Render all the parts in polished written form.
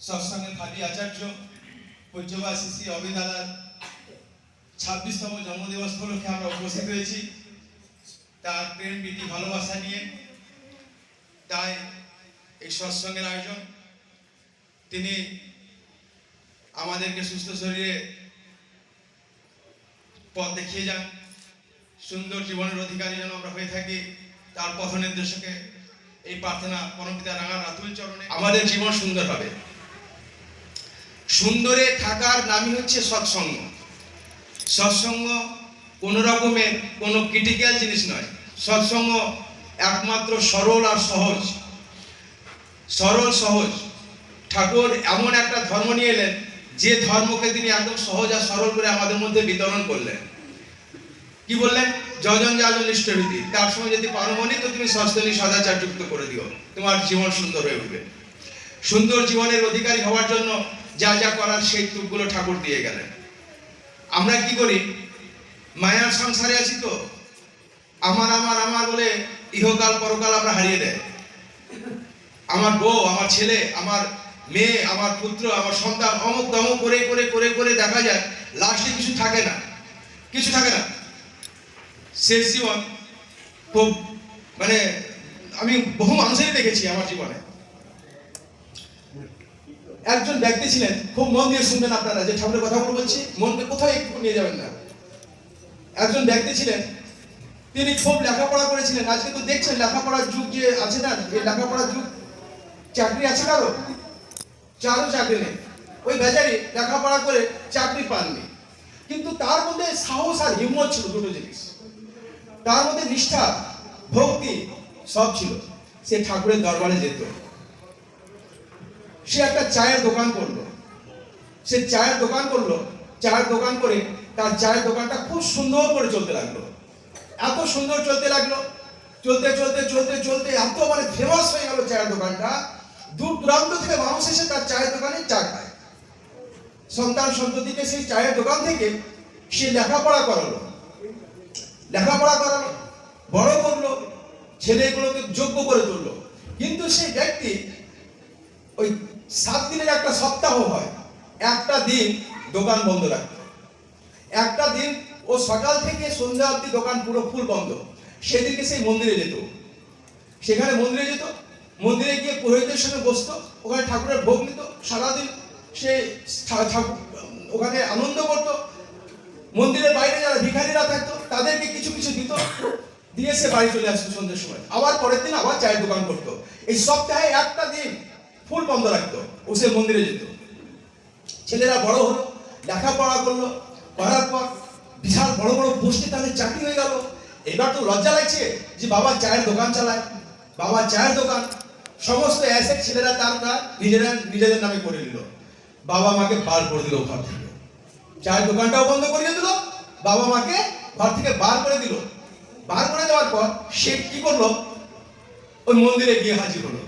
সৎসঙ্গের খালি আচার্য পূজ্যবাসী শ্রী অভি দাদার 26তম জন্মদিবস উপলক্ষে আমরা উপস্থিত হয়েছি তার প্রেম প্রীতি ভালোবাসা নিয়ে। তাই এই সৎসঙ্গের আয়োজন। তিনি আমাদেরকে সুস্থ শরীরে পথ দেখিয়ে যান, সুন্দর জীবনের অধিকারী যেন আমরা হয়ে থাকি। তার পথ নির্দেশকে এই প্রার্থনা পরমপিতা রাঙা রাতুল চরণে। আমাদের জীবন সুন্দর হবে। সুন্দরে থাকার নামই হচ্ছে সৎসঙ্গ। সৎসঙ্গ কোনো রকমের কোনো ক্রিটিক্যাল জিনিস নয়। সৎসঙ্গ একমাত্র সরল আর সহজ। সরল সহজ। ঠাকুর এমন একটা ধর্ম নিয়ে এলেন যে ধর্মকে তিনি একদম সহজ আর সরল করে আমাদের মধ্যে বিতরণ করলেন। কি বললেন? যজন যাজন ইষ্টবিধি। তার সময় যদি পারমনি তো তুমি সস্তনী সদাচার যুক্ত করে দিও, তোমার জীবন সুন্দর হয়ে উঠবে। সুন্দর জীবনের অধিকারী হওয়ার জন্য যা যা করার সেই টুকগুলো ঠাকুর দিয়ে গেলেন। আমরা কি করি? মায়ার সংসারে আছি তো আমার আমার আমার বলে ইহকাল পরকাল আমরা হারিয়ে দেয়। আমার বউ, আমার ছেলে, আমার মেয়ে, আমার পুত্র, আমার সন্তান অমুক তমুক করে করে করে করে দেখা যায় লাস্টে কিছু থাকে না, কিছু থাকে না। শেষ জীবন খুব মানে আমি বহু মানুষেরই দেখেছি আমার জীবনে। একজন ব্যক্তি ছিলেন, খুব মন দিয়ে শুনবেন আপনারা, যে ঠাকুরের কথাগুলো বলছি, মনকে কোথাও একটু নিয়ে যাবেন না। একজন ব্যক্তি ছিলেন, তিনি খুব লেখাপড়া করেছিলেন। আজকে তো দেখছেন লেখাপড়ার যুগ যে আছে না, এই লেখাপড়ার যুগ। চাকরি আছে কারো? চাকরি নেই। ওই বেচারি লেখাপড়া করে চাকরি পাননি, কিন্তু তার মধ্যে সাহস আর হিম্মত ছিল, দুটো জিনিস। তার মধ্যে নিষ্ঠা, ভক্তি সব ছিল। সে ঠাকুরের দরবারে যেত। সে একটা চায়ের দোকান করলো। সে চায়ের দোকান করলো। চায়ের দোকান করে তার চায়ের দোকানটা খুব সুন্দর করে চলতে লাগলো। এত সুন্দর চলতে লাগলো, চলতে চলতে চলতে চলতে এত মানে ফেমাস হয়ে গেল চায়ের দোকানটা। দূর দূরান্ত থেকে মানুষ এসে তার চায়ের দোকানে চা খায়। সন্তান সন্ততিকে সেই চায়ের দোকান থেকে সে লেখাপড়া করালো, বড় করলো, ছেলেগুলোকে যোগ্য করে তুললো। কিন্তু সেই ব্যক্তি ওই 7 দিনের একটা সপ্তাহ হয়, একটা দিন দোকান বন্ধ রাখত। একটা দিন ও সকাল থেকে সন্ধ্যা অবধি দোকান পুরো ফুল বন্ধ। সেদিনকে সেই মন্দিরে যেত। সেখানে মন্দিরে যেত, মন্দিরে গিয়ে পুরোহিতের সঙ্গে বসতো, ওখানে ঠাকুরের ভোগ নিত। সারাদিন সে ওখানে আনন্দ করতো। মন্দিরের বাইরে যারা ভিখারিরা থাকতো তাদেরকে কিছু কিছু দিত, দিয়ে সে বাড়ি চলে আসতো সন্ধ্যের সময়। আবার পরের দিন আবার চায়ের দোকান করতো। এই সপ্তাহে একটা দিন ফুল বন্ধ রাখতো, ও সে মন্দিরে যেত। ছেলেরা বড় হলো, লেখাপড়া করলো, করার পর বিশাল বড় বড় পোস্টে তাদের চাকরি হয়ে গেল। এবার তো লজ্জা লাগছে যে বাবা চায়ের দোকান চালায়, বাবা চায়ের দোকান। সমস্ত অ্যাসেট ছেলেরা তারা নিজেদের নামে করে নিল। বাবা মাকে বার করে দিল ঘর থেকে। চায়ের দোকানটাও বন্ধ করিয়ে দিল, বাবা মাকে ঘর থেকে বার করে দিল। বার করে দেওয়ার পর সে কি করলো? ওই মন্দিরে গিয়ে হাজির হলো।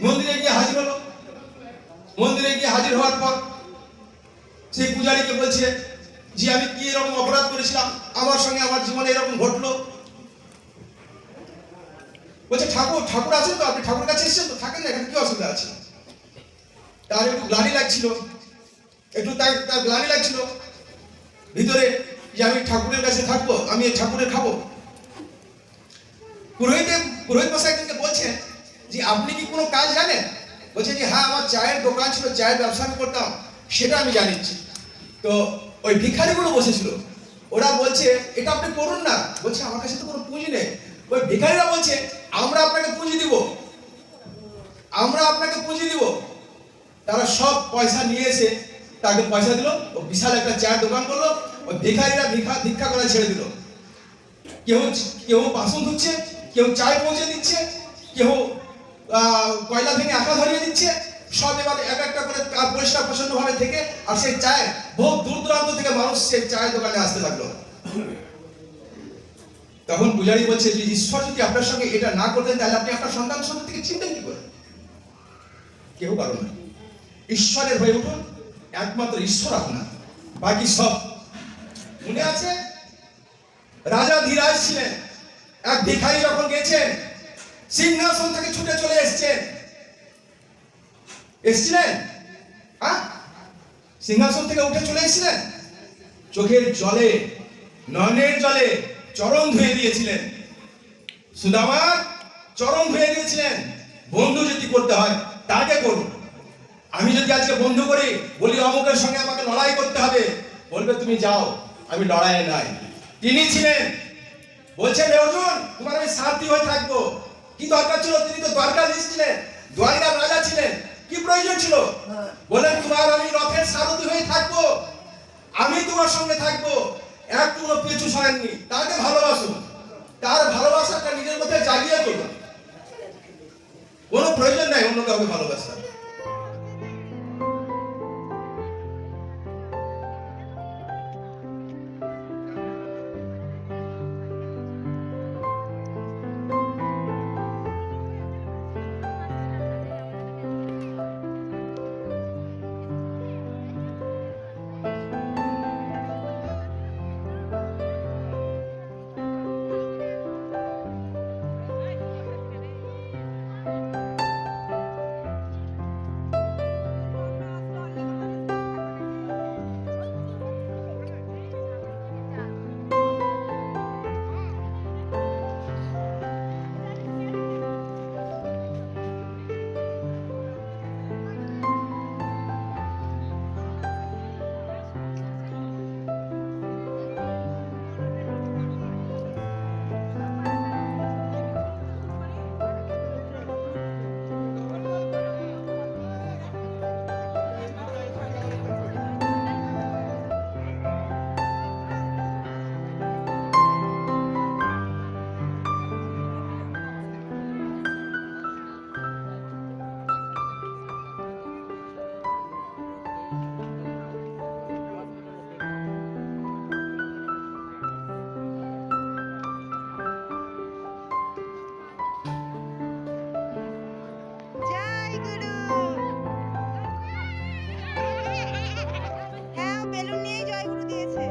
মন্দিরে গিয়ে হাজির হওয়ার পর সেই পূজারীকে বলছে যে আমি কি এরকম অপরাধ করেছিলাম, আমার সঙ্গে আমার জীবনে এরকম ঘটলো। বলছে ঠাকুর আছেন তো, আপনি ঠাকুরের কাছে এসেছেন তো, থাকেন না, এখানে কি অসুবিধা আছে? তার একটু গ্লানি লাগছিল, তার গ্লানি লাগছিল ভিতরে, যে আমি ঠাকুরের কাছে থাকবো, আমি ঠাকুরের খাবো। পুরোহিত মশাই একজনকে বলছেন যে আপনি কি কোনো কাজ জানেন? বলছে যে হ্যাঁ, আমার চায়ের দোকান ছিল, চায়ের ব্যবসা আমি করতাম, সেটা আমি জানিছি। তো ওই ভিখারিগুলো বসেছিল, ওরা বলছে এটা আপনি করুন না। বলছে আমার কাছে তো কোনো পুঁজি নেই। ওই ভিখারিরা বলছে আমরা আপনাকে পুঁজি দিব। তারা সব পয়সা নিয়ে এসে তাকে পয়সা দিল। ও বিশাল একটা চায়ের দোকান করলো। ওই ভিখারিরা ভিক্ষা করা ছেড়ে দিল। কেউ বাসন ধুচ্ছে, কেউ চায় পৌঁছে দিচ্ছে, কেউ কয়লা ভেঙে আঁকা ধরিয়ে দিচ্ছে। সব এবার এক একটা করে পরিষ্কার পরিচ্ছন্ন ভাবে থেকে, আর সেই চায় বহু দূর দূরান্ত থেকে মানুষ সেই চায়ের দোকানে আসতে লাগলো। তখন পূজারী বলছে যে ঈশ্বর যদি আপনার সঙ্গে এটা না করতেন তাহলে আপনি আপনার সন্তান সন্ততিকে চিনতেন কি করে? কেউ পারো না। ঈশ্বরের হয়ে উঠুন, একমাত্র ঈশ্বর আপনার, বাকি সব। মনে আছে রাজা ধীরাজ ছিলেন, এক ভিখারি যখন গেছেন সিংহাসন থেকে ছুটে চলে এসেছেন, এসেছিলেন? হ্যাঁ, সিংহাসন থেকে উঠে চলে এসেছিলেন? চোখের জলে, নয়নের জলে চরণ ধুয়ে দিয়েছিলেন। সুদামার চরণ ধুয়ে দিয়েছিলেন। বন্ধু যদি করতে হয় তাকে করুন। আমি যদি আজকে বন্ধু করি, বলি অমুকের সঙ্গে আমাকে লড়াই করতে হবে, বলবে তুমি যাও, আমি লড়াইয়ে নাই। তিনি ছিলেন, বলছেন হে অর্জুন, তোমার আমি সারথি হয়ে থাকবো। কি দরকার ছিল? তিনি তো দ্বারকাধীশ ছিলেন, দ্বারকার রাজা ছিলেন। কি প্রয়োজন ছিল? বলেন তোমার আমি রথের সারথি হয়ে থাকবো, আমি তোমার সঙ্গে থাকবো। একটু পিছু সরেননি। তাকে ভালোবাসুন, তার ভালোবাসাটা নিজের মধ্যে জাগিয়ে তুলুন। কোনো প্রয়োজন নাই অন্য কাউকে ভালোবাসা। জয় গুরু। হ্যাঁ, ও বেলুন নিয়েই জয় গুরু দিয়েছে।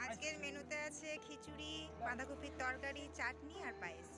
আজকের মেনুতে আছে খিচুড়ি, বাঁধাকপির তরকারি, চাটনি আর পায়েস।